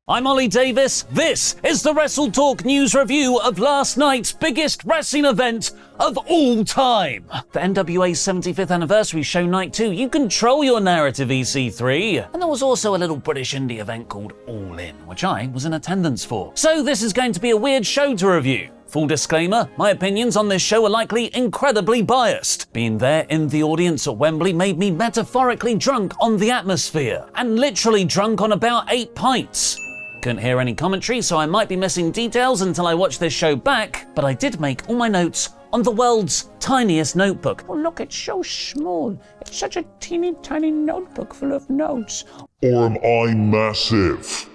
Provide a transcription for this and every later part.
I'm Ollie Davis. This is the WrestleTalk news review of last night's biggest wrestling event of all time. The NWA's 75th anniversary show night 2. You control your narrative, EC3. And there was also a little British indie event called All In, which I was in attendance for. So this is going to be a weird show to review. Full disclaimer, my opinions on this show are likely incredibly biased. Being there in the audience at Wembley made me metaphorically drunk on the atmosphere, and literally drunk on about 8 pints. Couldn't hear any commentary, so I might be missing details until I watch this show back, but I did make all my notes on the world's tiniest notebook. Oh look, it's so small. It's such a teeny tiny notebook full of notes. Or am I massive?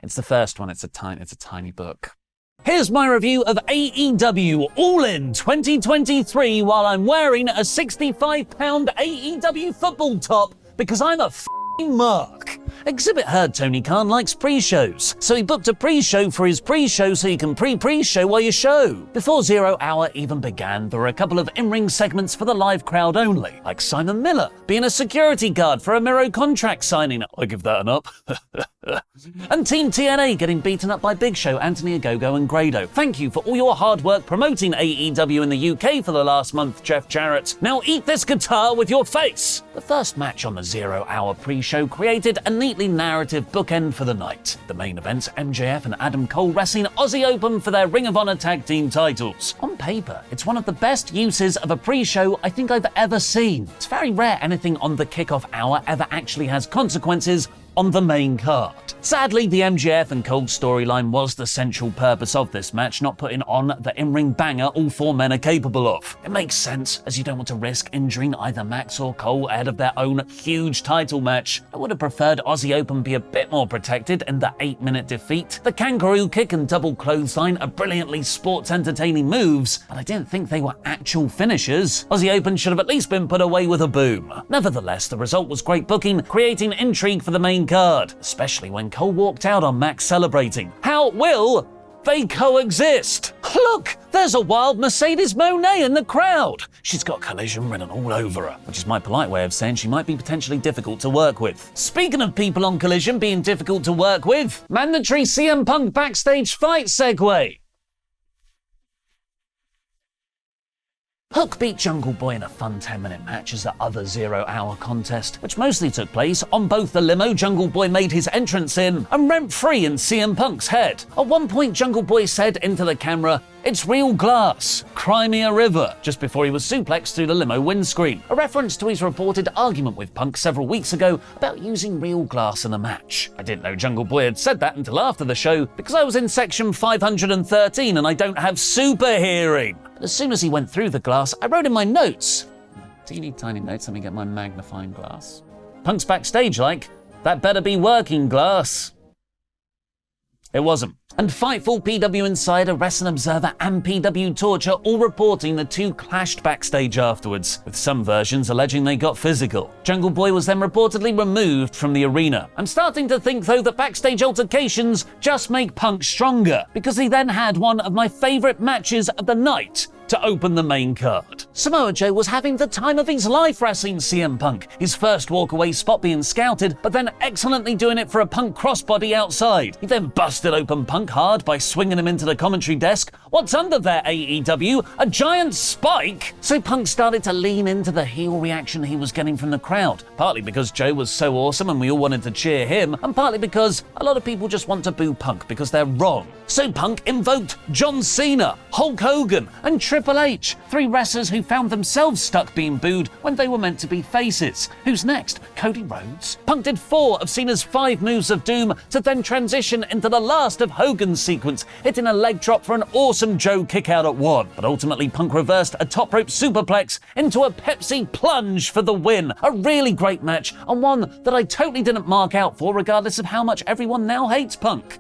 It's the first one, it's a tiny book. Here's my review of AEW All In 2023 while I'm wearing a 65-pound AEW football top because I'm a mark. Exhibit heard Tony Khan likes pre-shows, so he booked a pre-show for his pre-show so you can pre-show while you show. Before 0 Hour even began, there were a couple of in-ring segments for the live crowd only, like Simon Miller being a security guard for a Miro contract signing. I give that an up. And Team TNA getting beaten up by Big Show, Anthony Ogogo and Grado. Thank you for all your hard work promoting AEW in the UK for the last month, Jeff Jarrett. Now eat this guitar with your face. The first match on the 0 Hour pre-show created a neatly narrative bookend for the night. The main event, MJF and Adam Cole wrestling Aussie Open for their Ring of Honor tag team titles. On paper, it's one of the best uses of a pre-show I think I've ever seen. It's very rare anything on the kickoff hour ever actually has consequences on the main card. Sadly, the MJF and Cole storyline was the central purpose of this match, not putting on the in-ring banger all 4 men are capable of. It makes sense, as you don't want to risk injuring either Max or Cole ahead of their own huge title match. I would have preferred Aussie Open be a bit more protected in the 8-minute defeat. The kangaroo kick and double clothesline are brilliantly sports entertaining moves, but I didn't think they were actual finishers. Aussie Open should have at least been put away with a boom. Nevertheless, the result was great booking, creating intrigue for the main card, especially when Cole walked out on Max celebrating. How will they coexist? Look, there's a wild Mercedes Monet in the crowd. She's got Collision written all over her, which is my polite way of saying she might be potentially difficult to work with. Speaking of people on Collision being difficult to work with, mandatory CM Punk backstage fight segue. Hook beat Jungle Boy in a fun 10-minute match as the other 0 Hour contest, which mostly took place on both the limo Jungle Boy made his entrance in and rent-free in CM Punk's head. At one point, Jungle Boy said into the camera, "It's real glass, cry me a river," just before he was suplexed through the limo windscreen, a reference to his reported argument with Punk several weeks ago about using real glass in a match. I didn't know Jungle Boy had said that until after the show because I was in section 513 and I don't have super hearing. But as soon as he went through the glass, I wrote in my notes. Teeny tiny notes, let me get my magnifying glass. Punk's backstage like, "That better be working glass." It wasn't. And Fightful, PW Insider, Wrestling Observer and PW Torch are all reporting the two clashed backstage afterwards, with some versions alleging they got physical. Jungle Boy was then reportedly removed from the arena. I'm starting to think though that backstage altercations just make Punk stronger, because he then had one of my favourite matches of the night to open the main card. Samoa Joe was having the time of his life wrestling CM Punk, his first walkaway spot being scouted, but then excellently doing it for a Punk crossbody outside. He then busted open Punk hard by swinging him into the commentary desk. What's under there, AEW? A giant spike? So Punk started to lean into the heel reaction he was getting from the crowd, partly because Joe was so awesome and we all wanted to cheer him, and partly because a lot of people just want to boo Punk because they're wrong. So Punk invoked John Cena, Hulk Hogan, and Triple H, 3 wrestlers who found themselves stuck being booed when they were meant to be faces. Who's next? Cody Rhodes? Punk did 4 of Cena's 5 moves of doom to then transition into the last of Hogan's sequence, hitting a leg drop for an awesome Joe kickout at 1. But ultimately Punk reversed a top rope superplex into a Pepsi plunge for the win. A really great match, and one that I totally didn't mark out for, regardless of how much everyone now hates Punk.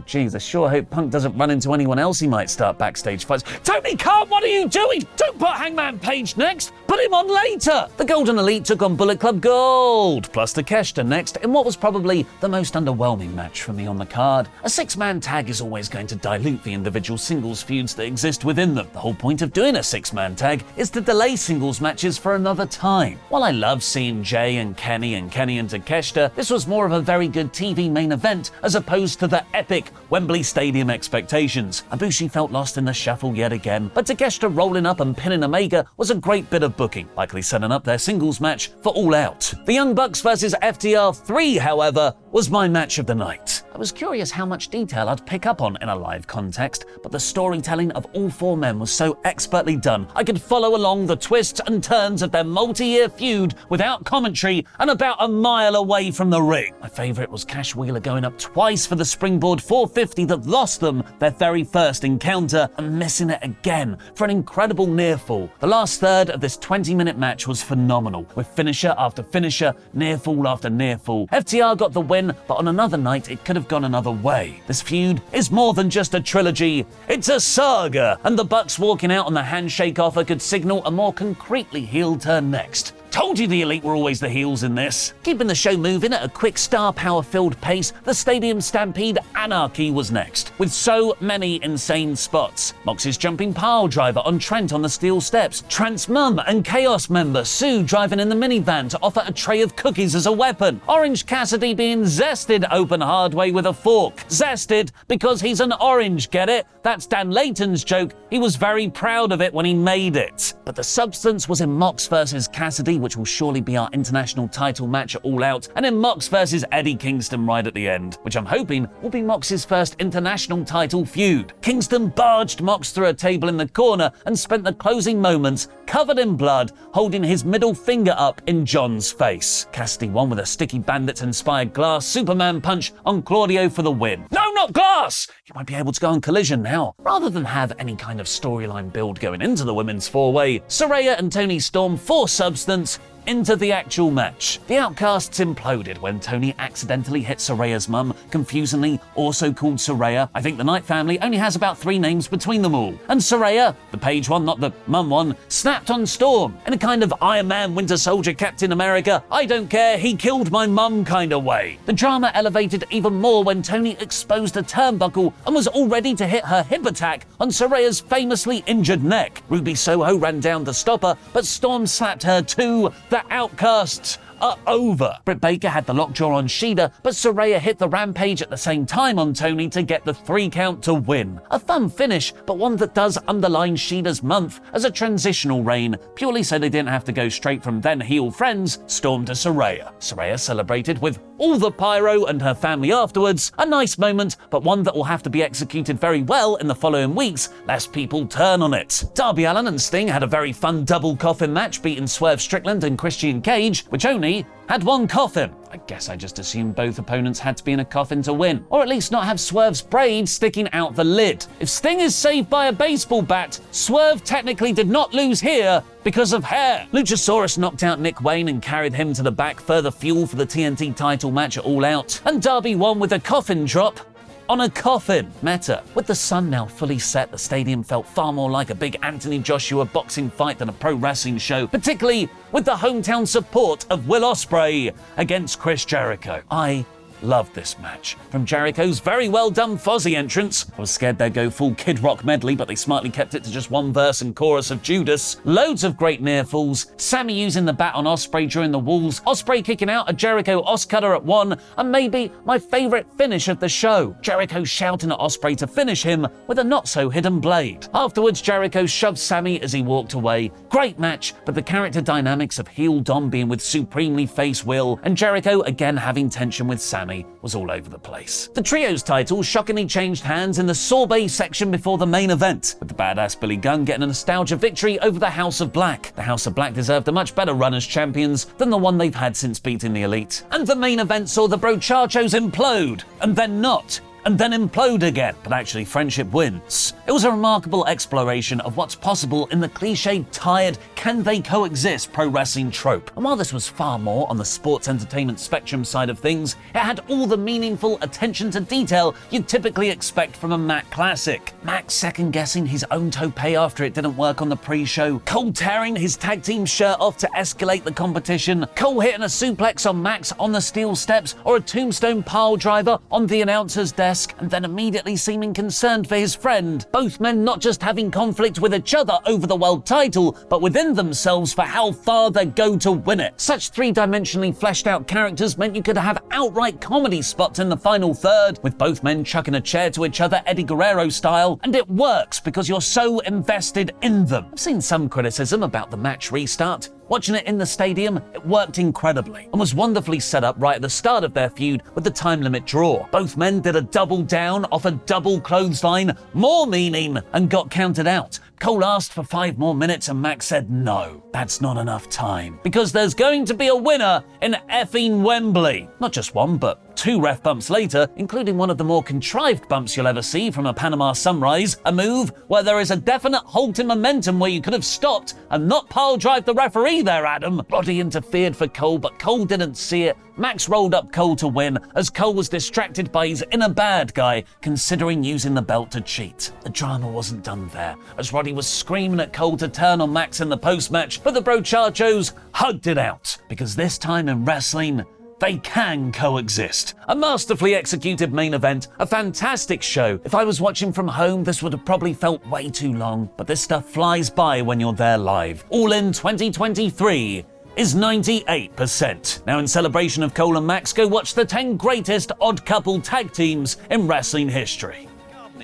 geez, I sure hope Punk doesn't run into anyone else he might start backstage fights. Tony Khan, what are you doing? Don't put Hangman Page next. Put him on later. The Golden Elite took on Bullet Club Gold, plus Takeshita next in what was probably the most underwhelming match for me on the card. A six-man tag is always going to dilute the individual singles feuds that exist within them. The whole point of doing a six-man tag is to delay singles matches for another time. While I love seeing Jay and Kenny and Takeshita, this was more of a very good TV main event as opposed to the epic Wembley Stadium expectations. Ibushi felt lost in the shuffle yet again, but Takeshita rolling up and pinning Omega was a great bit of booking, likely setting up their singles match for All Out. The Young Bucks versus FTR 3, however, was my match of the night. I was curious how much detail I'd pick up on in a live context, but the storytelling of all four men was so expertly done, I could follow along the twists and turns of their multi-year feud without commentary and about a mile away from the ring. My favourite was Cash Wheeler going up twice for the springboard 450 that lost them their very first encounter and missing it again for an incredible near fall. The last third of this 20-minute match was phenomenal, with finisher after finisher, near fall after near fall. FTR got the win, but on another night it could have gone another way. This feud is more than just a trilogy, it's a saga, and the Bucks walking out on the handshake offer could signal a more concretely heel turn next. Told you the Elite were always the heels in this. Keeping the show moving at a quick star power-filled pace, the Stadium Stampede Anarchy was next, with so many insane spots. Mox's jumping pile driver on Trent on the steel steps, Trent's mum and Chaos member Sue driving in the minivan to offer a tray of cookies as a weapon, Orange Cassidy being zested open hard way with a fork. Zested because he's an orange, get it? That's Dan Layton's joke. He was very proud of it when he made it. But the substance was in Mox versus Cassidy, which will surely be our international title match at All Out, and in Mox versus Eddie Kingston right at the end, which I'm hoping will be Mox's first international title feud. Kingston barged Mox through a table in the corner and spent the closing moments covered in blood, holding his middle finger up in John's face. Cassidy won with a Sticky Bandits-inspired glass Superman punch on Claudio for the win. No, not glass! You might be able to go on Collision now. Rather than have any kind of storyline build going into the women's four-way, Saraya and Toni Storm forced substance into the actual match. The Outcasts imploded when Tony accidentally hit Saraya's mum, confusingly also called Saraya. I think the Knight family only has about 3 names between them all. And Saraya, the Page one, not the mum one, snapped on Storm in a kind of Iron Man, Winter Soldier, Captain America, I don't care, he killed my mum kind of way. The drama elevated even more when Tony exposed a turnbuckle and was all ready to hit her hip attack on Saraya's famously injured neck. Ruby Soho ran down to stop her, but Storm slapped her too. The Outcasts are over. Britt Baker had the lockjaw on Shida, but Saraya hit the Rampage at the same time on Tony to get the 3 count to win. A fun finish, but one that does underline Shida's month as a transitional reign, purely so they didn't have to go straight from then heel friends Storm to Saraya. Saraya celebrated with all the pyro and her family afterwards. A nice moment, but one that will have to be executed very well in the following weeks, lest people turn on it. Darby Allin and Sting had a very fun double coffin match, beating Swerve Strickland and Christian Cage, which only had 1 coffin. I guess I just assumed both opponents had to be in a coffin to win, or at least not have Swerve's braid sticking out the lid. If Sting is saved by a baseball bat, Swerve technically did not lose here because of hair. Luchasaurus knocked out Nick Wayne and carried him to the back, further fuel for the TNT title match at All Out. And Darby won with a coffin drop on a coffin. Meta. With the sun now fully set, the stadium felt far more like a big Anthony Joshua boxing fight than a pro wrestling show, particularly with the hometown support of Will Ospreay against Chris Jericho. I loved this match. From Jericho's very well done Fozzy entrance, I was scared they'd go full Kid Rock medley, but they smartly kept it to just 1 verse and chorus of Judas. Loads of great near falls, Sammy using the bat on Ospreay during the walls, Ospreay kicking out a Jericho Oscutter at 1, and maybe my favourite finish of the show, Jericho shouting at Ospreay to finish him with a not-so-hidden blade. Afterwards, Jericho shoved Sammy as he walked away. Great match, but the character dynamics of heel Dom being with supremely face Will, and Jericho again having tension with Sammy was all over the place. The Trios title shockingly changed hands in the sorbet section before the main event, with the badass Billy Gunn getting a nostalgia victory over the House of Black. The House of Black deserved a much better run as champions than the one they've had since beating the Elite. And the main event saw the Brochachos implode, and then not and then implode again, but actually friendship wins. It was a remarkable exploration of what's possible in the cliched, tired, can they coexist pro wrestling trope. And while this was far more on the sports entertainment spectrum side of things, it had all the meaningful attention to detail you'd typically expect from a Mac classic. Max second-guessing his own tope after it didn't work on the pre-show, Cole tearing his tag team shirt off to escalate the competition, Cole hitting a suplex on Max on the steel steps, or a tombstone pile driver on the announcer's desk, and then immediately seeming concerned for his friend. Both men not just having conflict with each other over the world title, but within themselves for how far they go to win it. Such three-dimensionally fleshed out characters meant you could have outright comedy spots in the final third, with both men chucking a chair to each other Eddie Guerrero style, and it works because you're so invested in them. I've seen some criticism about the match restart. Watching it in the stadium, it worked incredibly and was wonderfully set up right at the start of their feud with the time limit draw. Both men did a double down off a double clothesline, more meaning, and got counted out. Cole asked for 5 more minutes and Max said no, that's not enough time, because there's going to be a winner in effing Wembley. Not just one, but 2 ref bumps later, including one of the more contrived bumps you'll ever see from a Panama Sunrise, a move where there is a definite halt in momentum where you could have stopped and not pile drive the referee there, Adam. Roddy interfered for Cole, but Cole didn't see it. Max rolled up Cole to win as Cole was distracted by his inner bad guy, considering using the belt to cheat. The drama wasn't done there, as Roddy was screaming at Cole to turn on Max in the post-match, but the Brochachos hugged it out, because this time in wrestling, they can coexist. A masterfully executed main event, a fantastic show. If I was watching from home, this would have probably felt way too long, but this stuff flies by when you're there live. All In 2023 is 98%. Now, in celebration of Cole and Max, go watch the 10 greatest odd couple tag teams in wrestling history.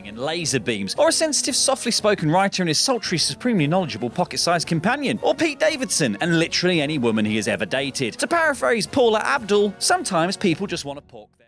And laser beams, or a sensitive, softly spoken writer and his sultry, supremely knowledgeable pocket-sized companion, or Pete Davidson and literally any woman he has ever dated. To paraphrase Paula Abdul, sometimes people just want to pork their